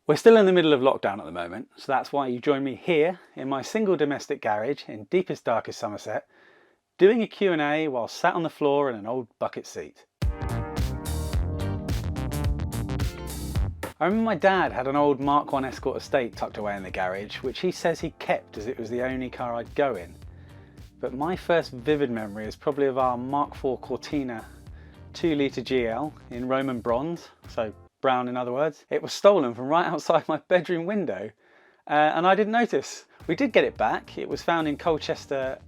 We're still in the middle of lockdown at the moment, so that's why you join me here in my single domestic garage in deepest, darkest Somerset, doing a Q&A while sat on the floor in an old bucket seat. I remember my dad had an old Mark I Escort estate tucked away in the garage, which he says he kept as it was the only car I'd go in. But my first vivid memory is probably of our Mark IV Cortina 2-litre GL in Roman bronze, so brown in other words. It was stolen from right outside my bedroom window and I didn't notice. We did get it back. It was found in Colchester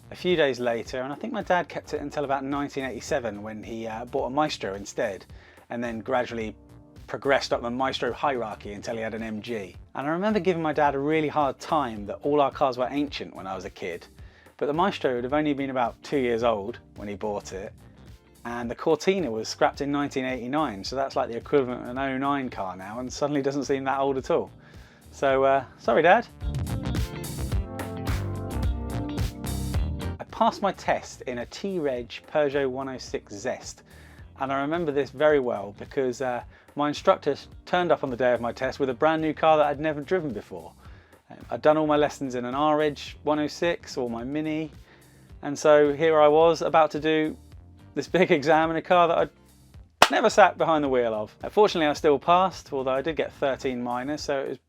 a few days later, and I think my dad kept it until about 1987 when he bought a Maestro instead, and then gradually progressed up the Maestro hierarchy until he had an MG. And I remember giving my dad a really hard time that all our cars were ancient when I was a kid, but the Maestro would have only been about 2 years old when he bought it, and the Cortina was scrapped in 1989, so that's like the equivalent of an 09 car now, and suddenly doesn't seem that old at all. So, sorry Dad. I passed my test in a T-Reg Peugeot 106 Zest, and I remember this very well because my instructor turned up on the day of my test with a brand new car that I'd never driven before. I'd done all my lessons in an R-Reg 106 or my Mini, and so here I was about to do this big exam in a car that I'd never sat behind the wheel of. Fortunately I still passed, although I did get 13 minus, so it was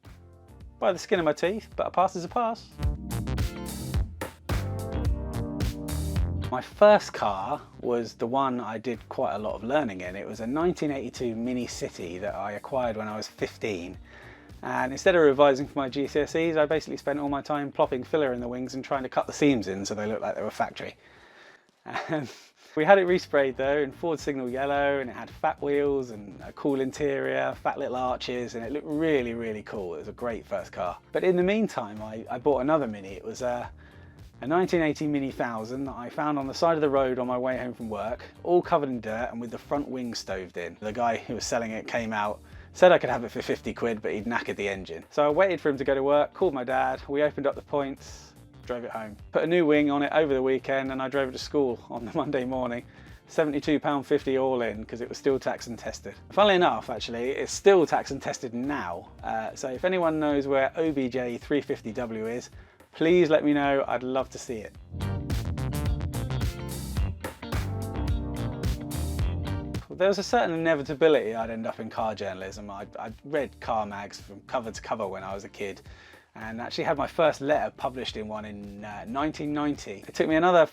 by the skin of my teeth, but a pass is a pass. My first car was the one I did quite a lot of learning in. It was a 1982 Mini City that I acquired when I was 15. And instead of revising for my GCSEs, I basically spent all my time plopping filler in the wings and trying to cut the seams in so they looked like they were factory. We had it resprayed though in Ford Signal Yellow, and it had fat wheels and a cool interior, fat little arches, and it looked really, really cool. It was a great first car. But in the meantime, I bought another Mini. It was a 1980 Mini 1000 that I found on the side of the road on my way home from work, all covered in dirt and with the front wing stoved in. The guy who was selling it came out, said I could have it for 50 quid, but he'd knackered the engine. So I waited for him to go to work, called my dad, we opened up the points, drove it home. Put a new wing on it over the weekend and I drove it to school on the Monday morning. £72.50 all in, because it was still tax and tested. Funnily enough, actually, it's still tax and tested now. So if anyone knows where OBJ 350W is, please let me know, I'd love to see it. There was a certain inevitability I'd end up in car journalism. I'd read car mags from cover to cover when I was a kid, and actually had my first letter published in one in 1990. It took me another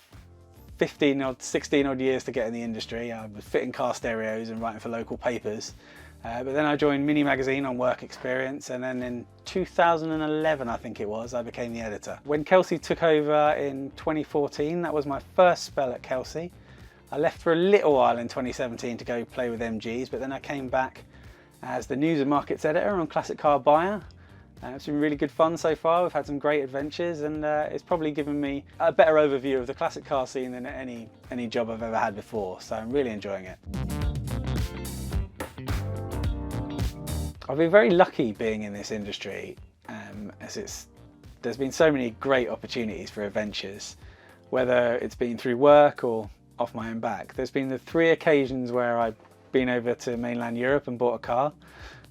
15 or 16 odd years to get in the industry. I was fitting car stereos and writing for local papers. But then I joined Mini Magazine on work experience, and then in 2011, I think it was, I became the editor. When Kelsey took over in 2014, that was my first spell at Kelsey. I left for a little while in 2017 to go play with MGs, but then I came back as the news and markets editor on Classic Car Buyer. It's been really good fun so far. We've had some great adventures, and it's probably given me a better overview of the classic car scene than any job I've ever had before, so I'm really enjoying it. I've been very lucky being in this industry, as there's been so many great opportunities for adventures, whether it's been through work or off my own back. There's been the 3 occasions where I've been over to mainland Europe and bought a car,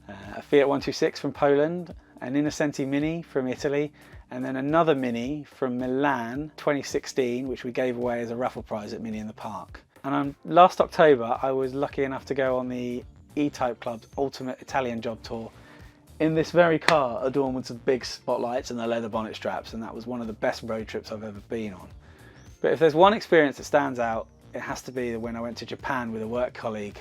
a Fiat 126 from Poland, an Innocenti Mini from Italy, and then another Mini from Milan 2016, which we gave away as a raffle prize at Mini in the Park. And last October, I was lucky enough to go on the E-Type Club's Ultimate Italian Job Tour in this very car, adorned with some big spotlights and the leather bonnet straps, and that was one of the best road trips I've ever been on. But if there's one experience that stands out, it has to be when I went to Japan with a work colleague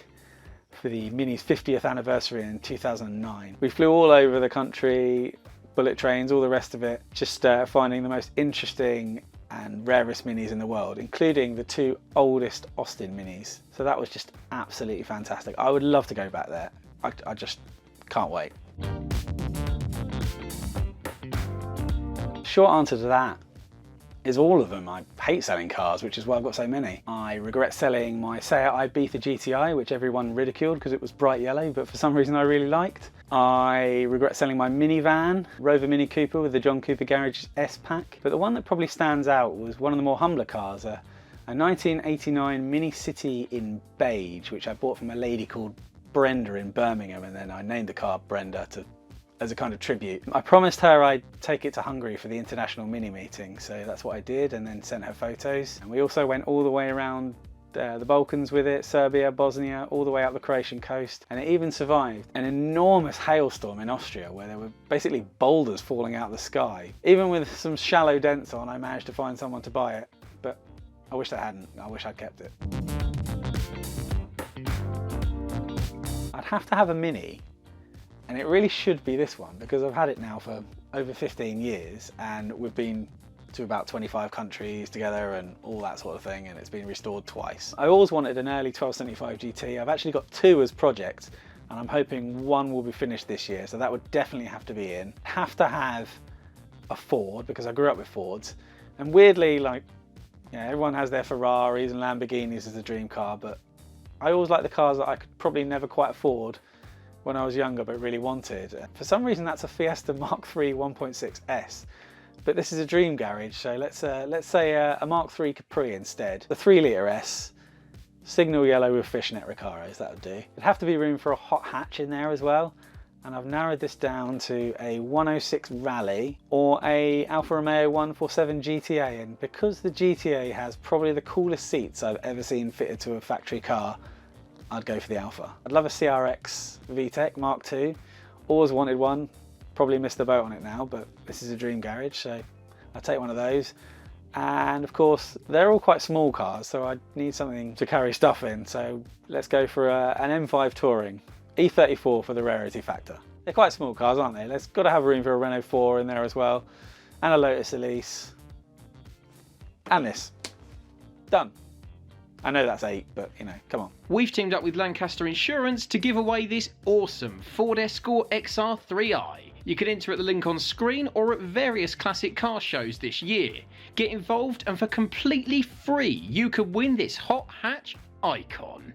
for the Mini's 50th anniversary in 2009. We flew all over the country, bullet trains, all the rest of it, just finding the most interesting and rarest Minis in the world, including the 2 oldest Austin Minis. So that was just absolutely fantastic. I would love to go back there. I just can't wait. Short answer to that is all of them. I hate selling cars, which is why I've got so many. I regret selling my Seat Ibiza GTI, which everyone ridiculed because it was bright yellow, but for some reason I really liked. I regret selling my minivan, Rover Mini Cooper with the John Cooper Garage S-Pack. But the one that probably stands out was one of the more humbler cars, a 1989 Mini City in beige, which I bought from a lady called Brenda in Birmingham, and then I named the car Brenda to as a kind of tribute. I promised her I'd take it to Hungary for the international mini meeting, so that's what I did, and then sent her photos. And we also went all the way around the Balkans with it, Serbia, Bosnia, all the way up the Croatian coast, and it even survived an enormous hailstorm in Austria where there were basically boulders falling out of the sky. Even with some shallow dents on, I managed to find someone to buy it, but I wish I hadn't. I wish I'd kept it. I'd have to have a Mini, and it really should be this one because I've had it now for over 15 years and we've been to about 25 countries together and all that sort of thing, and it's been restored twice. I always wanted an early 1275 GT. I've actually got 2 as projects, and I'm hoping 1 will be finished this year, so that would definitely have to be in. Have to have a Ford because I grew up with Fords, and weirdly, like, yeah, everyone has their Ferraris and Lamborghinis as a dream car, but I always like the cars that I could probably never quite afford when I was younger but really wanted. For some reason that's a Fiesta Mark III 1.6S. But this is a dream garage, so let's say a Mark III Capri instead. The 3-litre S, signal yellow with fishnet Recaros, that would do. It'd have to be room for a hot hatch in there as well, and I've narrowed this down to a 106 Rally or a Alfa Romeo 147 GTA, and because the GTA has probably the coolest seats I've ever seen fitted to a factory car, I'd go for the Alfa. I'd love a CRX VTEC Mark II, always wanted one. Probably missed the boat on it now, but this is a dream garage, so I'll take one of those. And of course, they're all quite small cars, so I need something to carry stuff in. So let's go for an M5 Touring, E34 for the rarity factor. They're quite small cars, aren't they? There's got to have room for a Renault 4 in there as well, and a Lotus Elise, and this. Done. I know that's 8, but you know, come on. We've teamed up with Lancaster Insurance to give away this awesome Ford Escort XR3i. You can enter at the link on screen or at various classic car shows this year. Get involved, and for completely free, you could win this hot hatch icon.